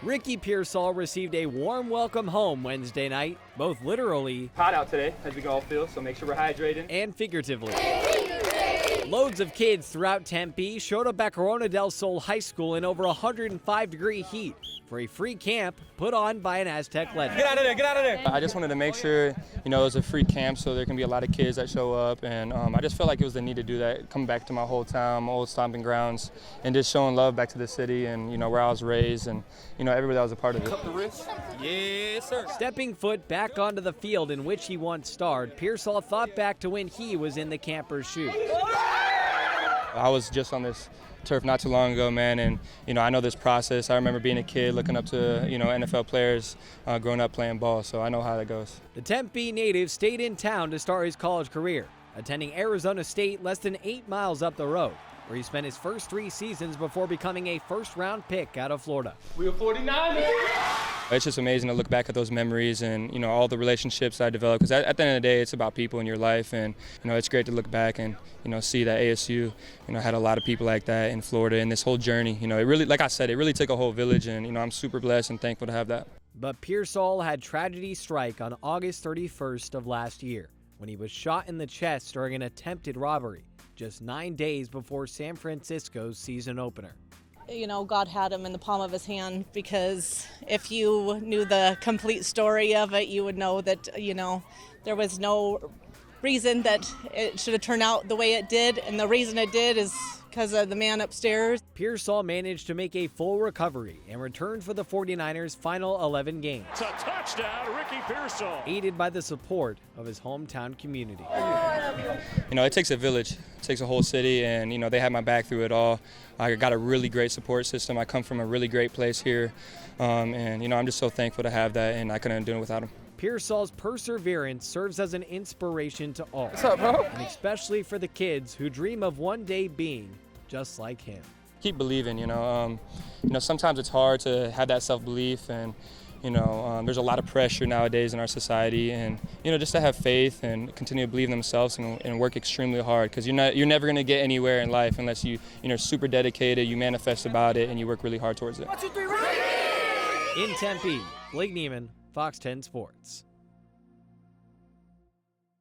Ricky Pearsall received a warm welcome home Wednesday night, both literally Hot out today as we go off field, so make sure we're hydrated. And figuratively. Loads of kids throughout Tempe showed up at Corona del Sol High School in over 105-degree heat for a free camp put on by an Aztec legend. Get out of there, get out of there. I just wanted to make sure, it was a free camp so there can be a lot of kids that show up, and I just felt like it was the need to do that, come back to my hometown, my old stomping grounds, and just showing love back to the city and, where I was raised and, everybody that was a part of it. Cup the wrist. Yes, sir. Stepping foot back onto the field in which he once starred, Pearsall thought back to when he was in the camper's shoes. I was just on this turf not too long ago, man, and I know this process. I remember being a kid looking up to NFL players growing up playing ball, so I know how that goes. The Tempe native stayed in town to start his college career, attending Arizona State less than 8 miles up the road, where he spent his first 3 seasons before becoming a first-round pick out of Florida. We are 49ers. It's just amazing to look back at those memories and all the relationships I developed, because at the end of the day it's about people in your life, and it's great to look back and see that ASU had a lot of people like that in Florida, and this whole journey, it really, like I said, it really took a whole village, and I'm super blessed and thankful to have that. But Pearsall had tragedy strike on August 31st of last year when he was shot in the chest during an attempted robbery, just 9 days before San Francisco's season opener. God had him in the palm of his hand, because if you knew the complete story of it, you would know that, there was no reason that it should have turned out the way it did. And the reason it did is because of the man upstairs. Pearsall managed to make a full recovery and returned for the 49ers' final 11 games. It's a touchdown, Ricky Pearsall. Aided by the support of his hometown community. It takes a village, it takes a whole city, and they had my back through it all. I got a really great support system. I come from a really great place here, and I'm just so thankful to have that, and I couldn't do it without them. Pearsall's perseverance serves as an inspiration to all. What's up, bro? And especially for the kids who dream of one day being just like him. Keep believing, sometimes it's hard to have that self-belief, and there's a lot of pressure nowadays in our society, and just to have faith and continue to believe in themselves and work extremely hard, because you're never going to get anywhere in life unless you're super dedicated, you manifest about it, and you work really hard towards it. 1, 2, 3, right! In Tempe, Blake Neiman, Fox 10 Sports.